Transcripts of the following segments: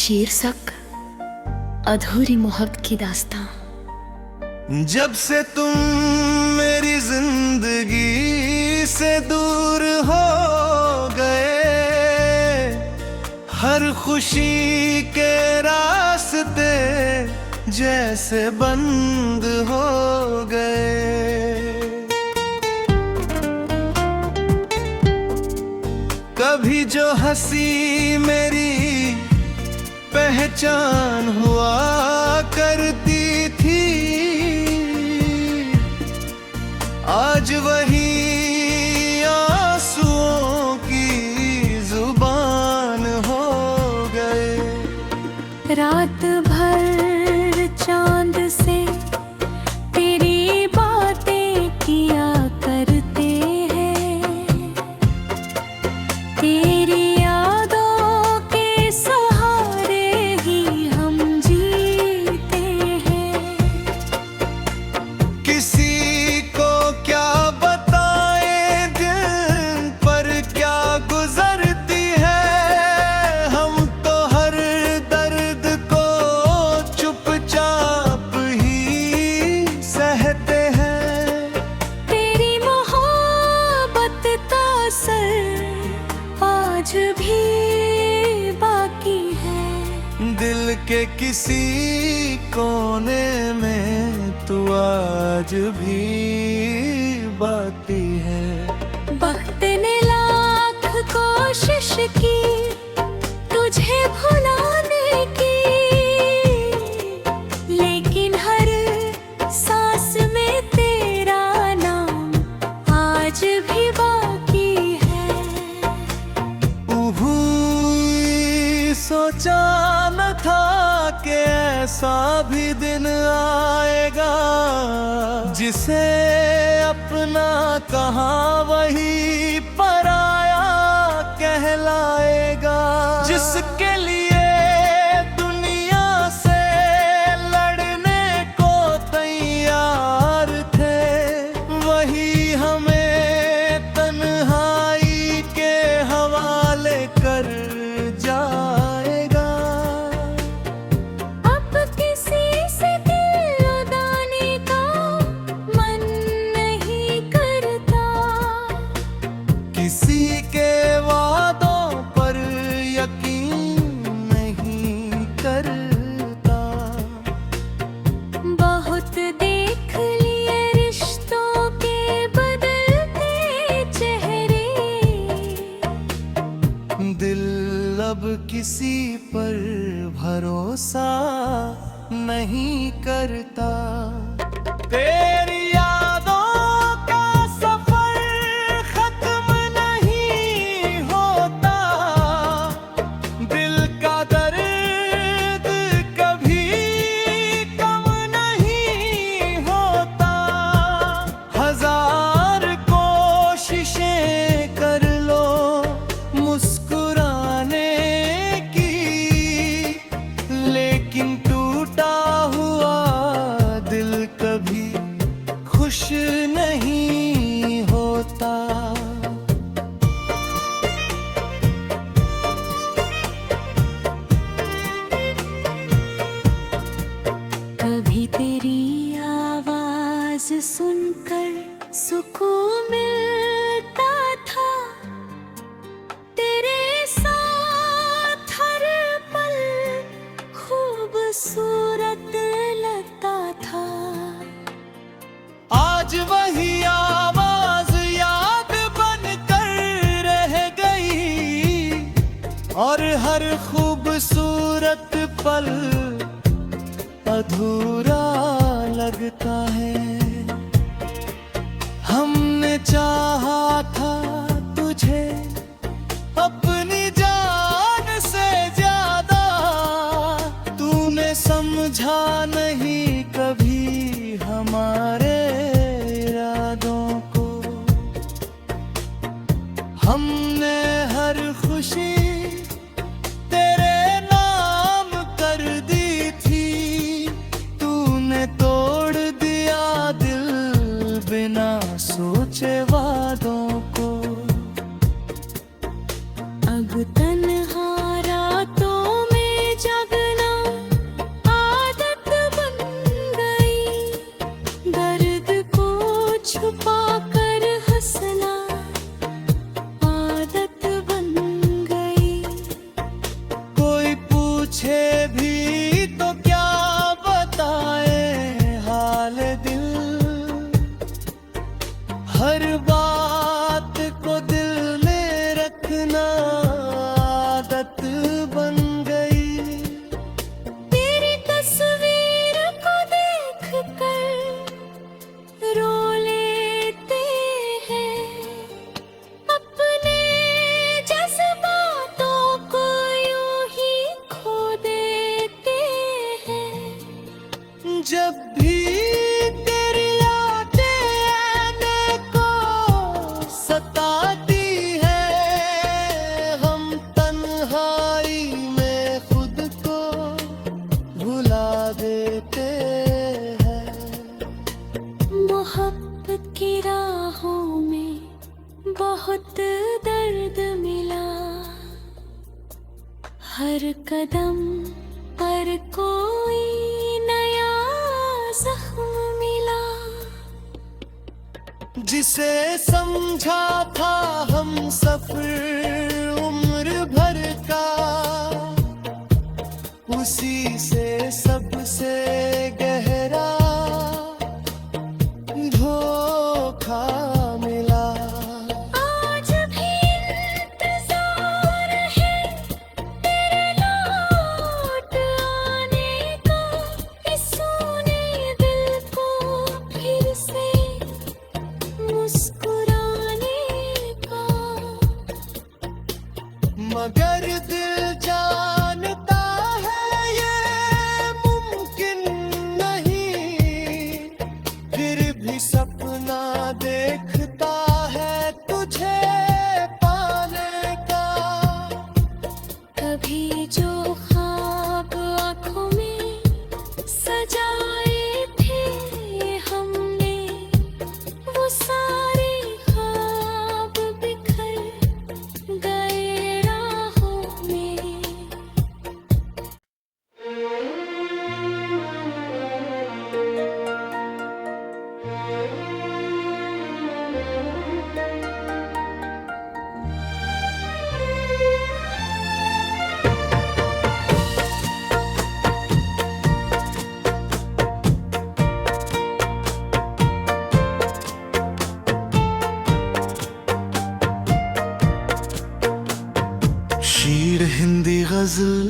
शीर्षक अधूरी मोहब्बत की दास्तां। जब से तुम मेरी जिंदगी से दूर हो गए, हर खुशी के रास्ते जैसे बंद हो गए। कभी जो हंसी मेरी पहचान हुआ करती थी, आज वही आंसुओं की जुबान हो गए। रात भर चांद से तेरी बातें किया करते हैं, तेरी यादों के सहारे ही हम जीते हैं। किसी को क्या बताएं दिन पर क्या गुजरती है, हम तो हर दर्द को चुपचाप ही सहते हैं। तेरी मोहब्बत का असर आज भी बाकी है, दिल के किसी कोने में तू आज भी बाकी है। वक्त ने लाख कोशिश की तुझे भुलाने की, लेकिन हर सांस में तेरा नाम आज भी बाकी है। सोचा न था कि ऐसा भी दिन आएगा, जिसे अपना कहाँ वही पराया कहलाएगा। जिसके लिए दुनिया से लड़ने को तैयार थे, वही हमें तन्हाई के हवाले कर जाएगा। अब किसी से दिल लगाने का मन नहीं करता, किसी के वादों पर यकीन नहीं करता। बहुत देख लिए रिश्तों के बदलते चेहरे, दिल अब किसी पर भरोसा नहीं करता। तेरी यादों का सफर खत्म नहीं होता, दिल का दर्द कभी कम नहीं होता। हजार कोशिशें कर लो मुस्कुराने की, लेकिन टूटा हुआ दिल कभी खुश नहीं होता। कभी तेरी आवाज सुनकर सुकून मिलता था, तेरे साथ हर पल खूबसूरत लगता था। आज वही आवाज याद बनकर रह गई, और हर खूबसूरत पल अधूरा लगता है। हमने चाहा था तुझे अपनी जान से ज्यादा, तूने समझा नहीं कभी हमारे इरादों को। हमने हर खुशी तेरे नाम कर दी थी, तूने तोड़ दिया दिल बिना सोचे वादों को। पूछे भी तो क्या बताए हाल दिल, हर बात को दिल में रखना आदत बन गई। तेरी तस्वीर को देख कर रो लेते हैं, अपने जज्बातों को यूं ही खो देते हैं। जब भी तेरी यादें आने को सताती है, हम तन्हाई में खुद को भुला देते हैं। मोहब्बत की राहों में बहुत दर्द मिला, हर कदम पर कोई नया जख्म मिला। जिसे समझा था हम सफर उम्र भर का, उसी से सबसे गहरा धोखा मिला। आज भी इंतजार है तेरे लौट आने का, इस सूने दिल को फिर से मुस्कुराने का। मगर दिल जानता है ये मुमकिन नहीं, फिर भी सपना देखता है तुझे पाने का। कभी जो ख्वाब आँखों में सजाए थे हमने, वो सारे ख्वाब बिखर गए राहों में। शीर हिंदी गजल,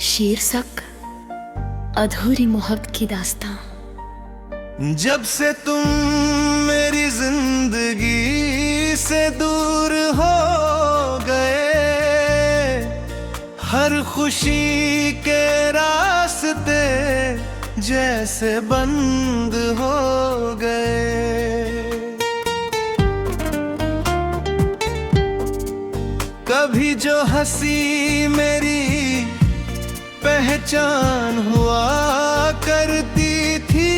शीर्षक अधूरी मोहब्बत की दास्तां। जब से तुम मेरी जिंदगी से दूर हो गए, हर खुशी के रास्ते जैसे बंद हो गए। कभी जो हंसी मेरी पहचान हुआ करती थी,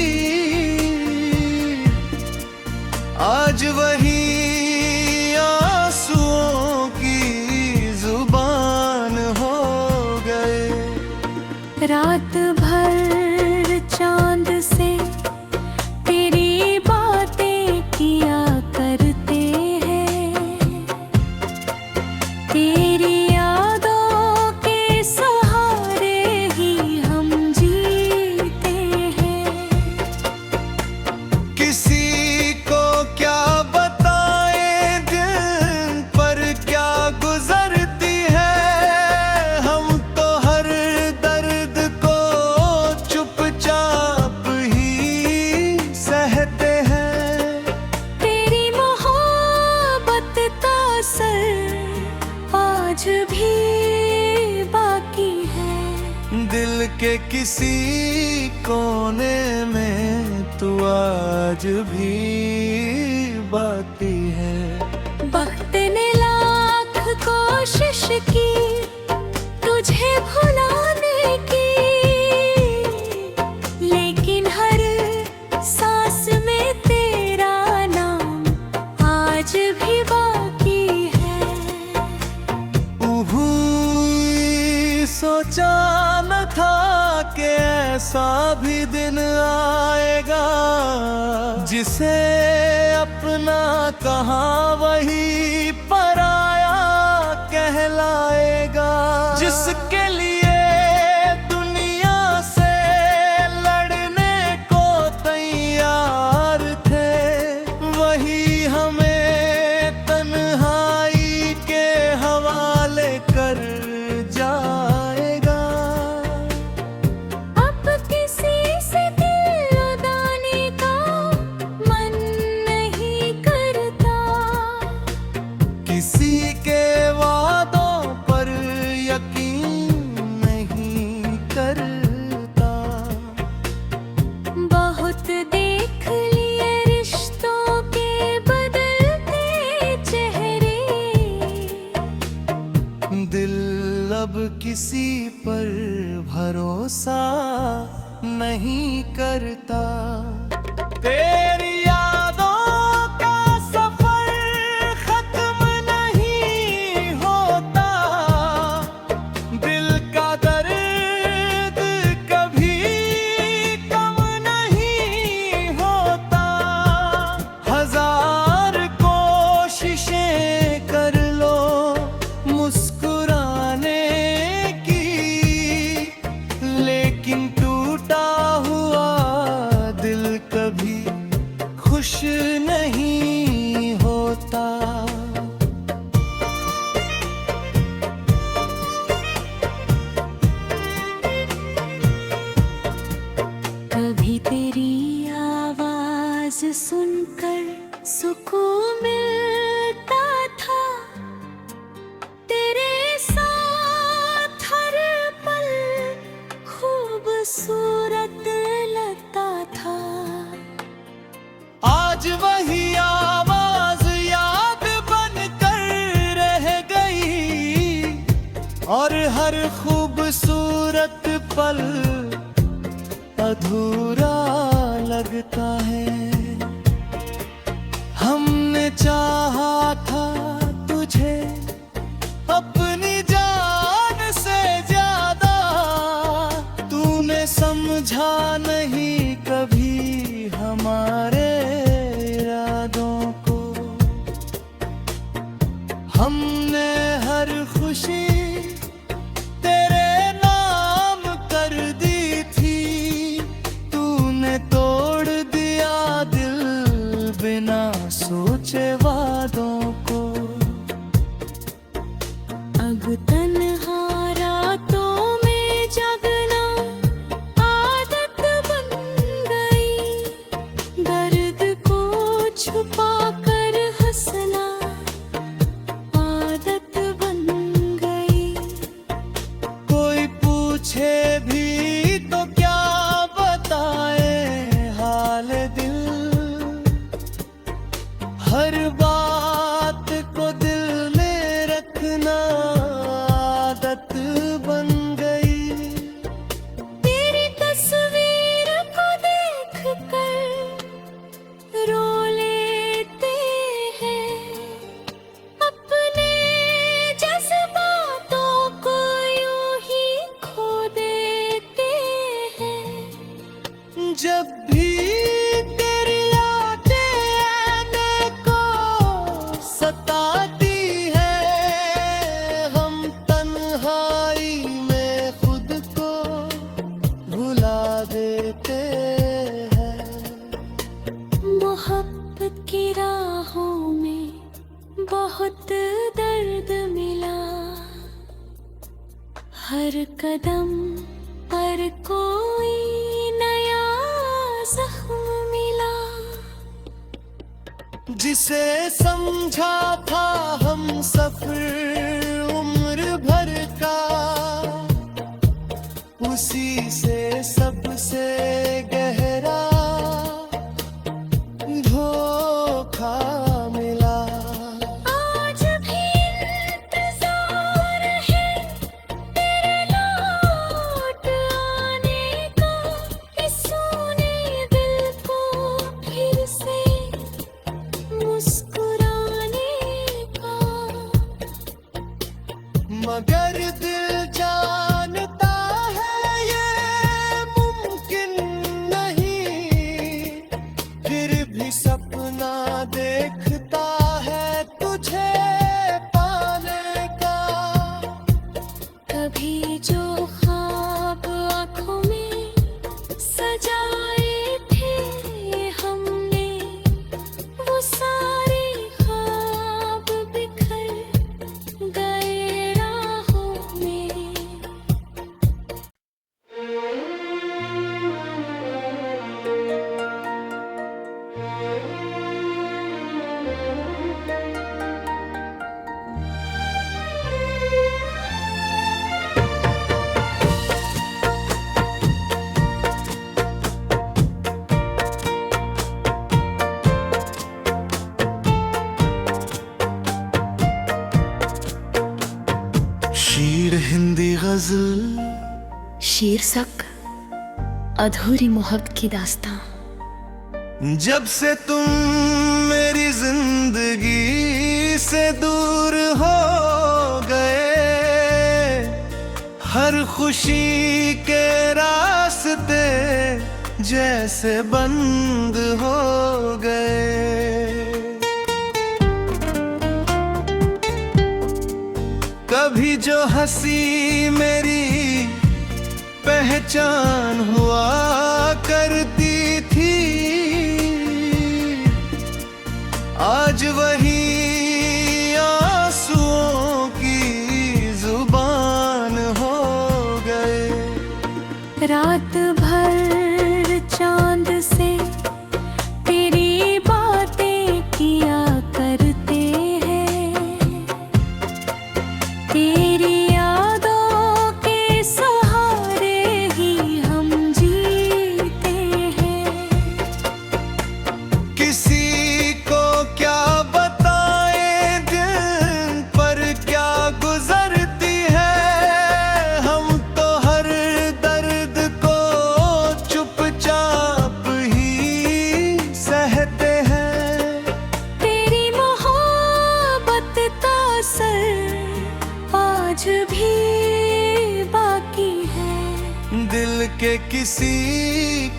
आज वही आंसुओं की जुबान हो गए। रात भर चांद से तेरी बातें किया करते हैं, तेरी यादों के सहारे ही हम जीते हैं। किसी को क्या बताएं दिन पर क्या गुजरती है, हम तो हर दर्द को चुपचाप ही सहते हैं। तेरी मोहब्बत का असर आज भी बाकी है, दिल के किसी कोने में तू आज भी बाकी है। वक्त ने लाख कोशिश की तुझे भुलाने की, लेकिन हर सांस में तेरा नाम आज भी बाकी है। सोचा न था कि ऐसा भी दिन आएगा, जिसे अपना कहाँ वही पराया कहलाएगा। जिसके लिए पर भरोसा नहीं करता। तेरी यादों का सफर खत्म नहीं होता, दिल का दर्द कभी कम नहीं होता। हजार कोशिशें कर लो मुस्कुराने की, लेकिन टूटा हुआ दिल कभी खुश नहीं होता। कभी तेरी आवाज सुनकर सुकून मिलता था, तेरे साथ हर पल खूबसूरत लगता था। आज वही आवाज याद बनकर रह गई, और हर खूबसूरत पल अधूरा लगता है। हमने चाहा था तुझे अपनी जान से ज्यादा, तूने समझा नहीं कभी हमारे इरादों को। हमने हर खुशी तेरे नाम कर दी थी, तूने तोड़ दिया दिल बिना सोचे वादों को। अब तन्हा रातों में जागना आदत बन गई, दर्द को छुपा कर हंसना आदत बन गई। कोई पूछे भी तो क्या बताए हाल दिल, हर बात को दिल में रखना आदत बन गई। तेरी तस्वीर को देख कर रो लेते हैं, अपने जज्बातों को यूं ही खो देते हैं। जब भी तेरी यादें आने को सताती है, हम तन्हाई में खुद को भुला देते हैं। मोहब्बत की राहों में बहुत दर्द मिला, हर कदम पर कोई नया जख्म मिला। जिसे समझा था हम सफर उम्र भर का, उसी से सबसे गहरा धोखा मिला। आज भी इंतजार है तेरे लौट आने का, इस सूने दिल को फिर से मुस्कुराने का। मगर दिल जानता है ये मुमकिन नहीं। शीर्षक अधूरी मोहब्बत की दास्तां। जब से तुम मेरी जिंदगी से दूर हो गए, हर खुशी के रास्ते जैसे बंद हो गए। कभी जो हंसी मेरी पहचान हुआ करती थी, आज वही आंसुओं की जुबान हो गए। रात भर चांद से तेरी बातें किया करते हैं, तेरी यादों के सहारे ही हम जीते हैं। किसी को क्या बताएं दिन पर क्या गुजरती है, हम तो हर दर्द को चुपचाप ही सहते हैं। तेरी मोहब्बत का असर आज भी बाकी है, दिल के किसी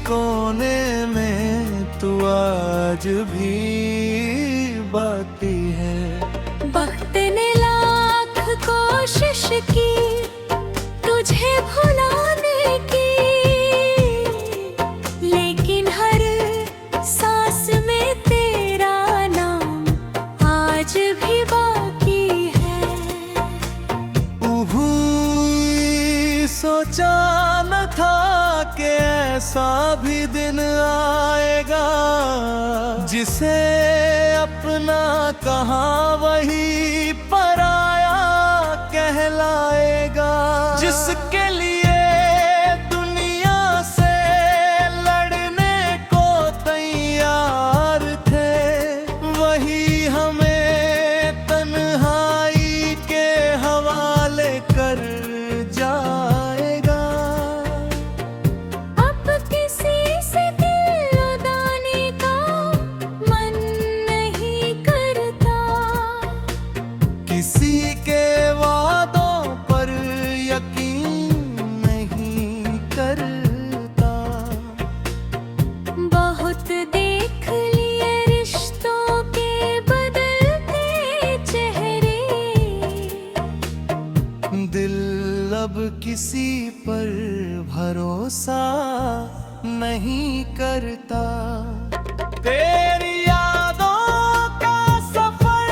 कोने में तू आज भी बाकी है। वक्त ने लाख कोशिश की तुझे भुलाने की, लेकिन हर सांस में तेरा नाम आज भी बाकी है। सोचा न था कि ऐसा भी दिन आएगा, जिसे अपना कहाँ वही पराया कहलाएगा। जिसके लिए दुनिया से लड़ने को तैयार थे, वही हमें तन्हाई के हवाले कर जाएगा। अब किसी से दिल लगाने का मन नहीं करता, किसी के वादों पर यकीन नहीं करता। बहुत देख लिए रिश्तों के बदलते चेहरे, दिल अब किसी पर भरोसा नहीं करता। तेरी यादों का सफर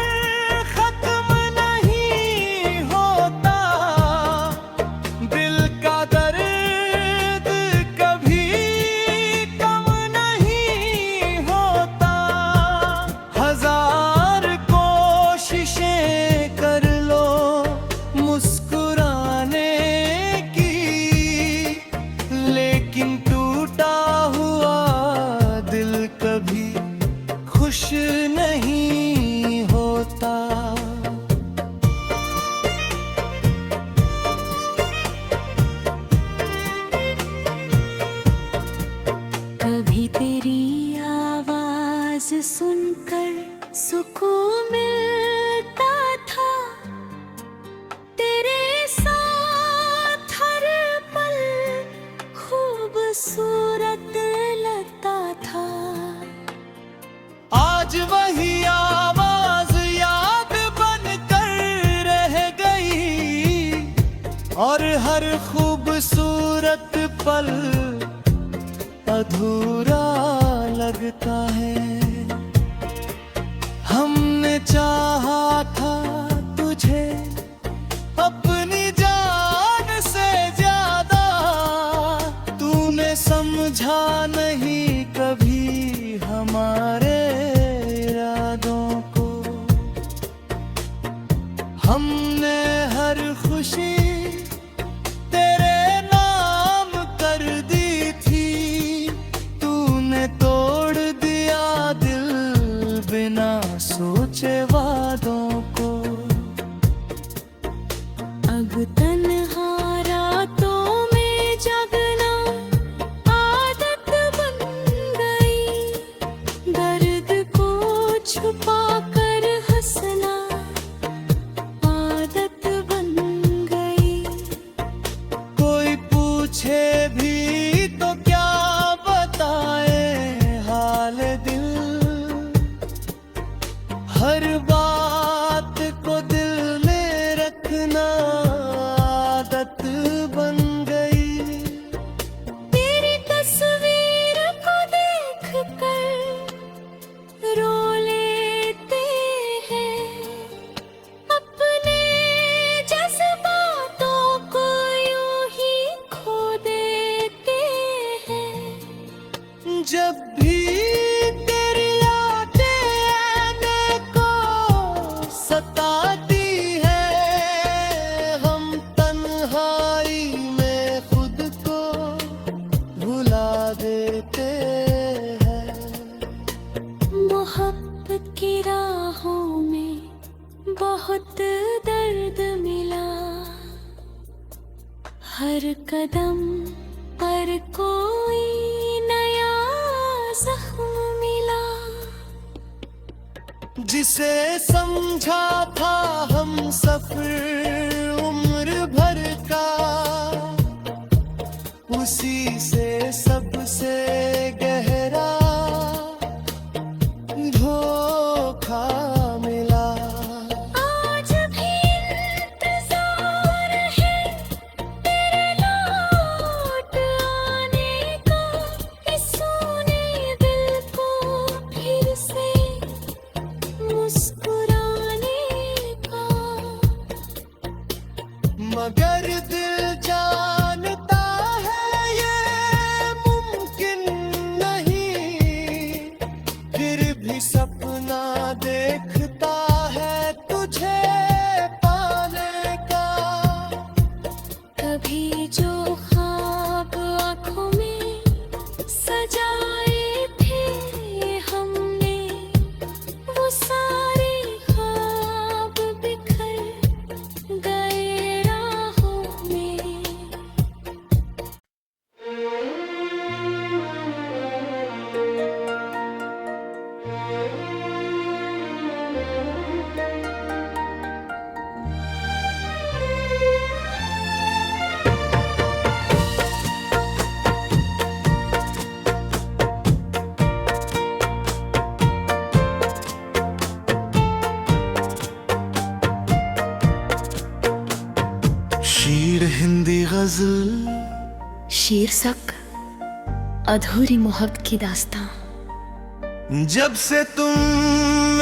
खत्म नहीं होता, दिल का दर्द कभी कम नहीं होता। हजार कोशिशें कर लो मुस्कुराने की, लेकिन टूटा हुआ दिल कभी खुश नहीं होता। कभी तेरी आवाज सुनकर सुकून मिलता था, तेरे साथ हर पल खूबसूरत लगता था। आज वही आवाज याद बनकर रह गई, और हर खूबसूरत पल अधूरा लगता है। हमने चाहा था तुझे अपनी जान से ज्यादा, तूने समझा नहीं कभी हमारे इरादों को। हमने हर खुशी तेरे नाम कर दी थी, तूने तोड़ दिया दिल बिना सोचे वादों को। पूछे भी तो क्या बताए हाल दिल, हर बात को दिल में रखना आदत बन गई। तेरी तस्वीर को देख कर रो लेते हैं, अपने जज्बातों को यूं ही खो देते हैं। जब भी तेरी यादें आने को सताती है, हम तन्हाई में खुद को भुला देते हैं। मोहब्बत की राहों में बहुत दर्द मिला, हर कदम पर कोई नया जख्म मिला। जिसे समझा था हम सफर उम्र भर का, उसी से सबसे गहरा धोखा मिला। आज भी इंतजार है तेरे लौट आने का, इस सूने दिल को फिर से मुस्कुराने का। मगर दिल जानता है ये मुमकिन नहीं, फिर भी सपना देखता है तुझे पाने का। कभी जो ख्वाब आँखों में सजाए थे हमने, वो सारे ख्वाब बिखर गए राहों में। शीर हिंदी गजल, शीर्षक अधूरी मोहब्बत की दास्तां। जब से तुम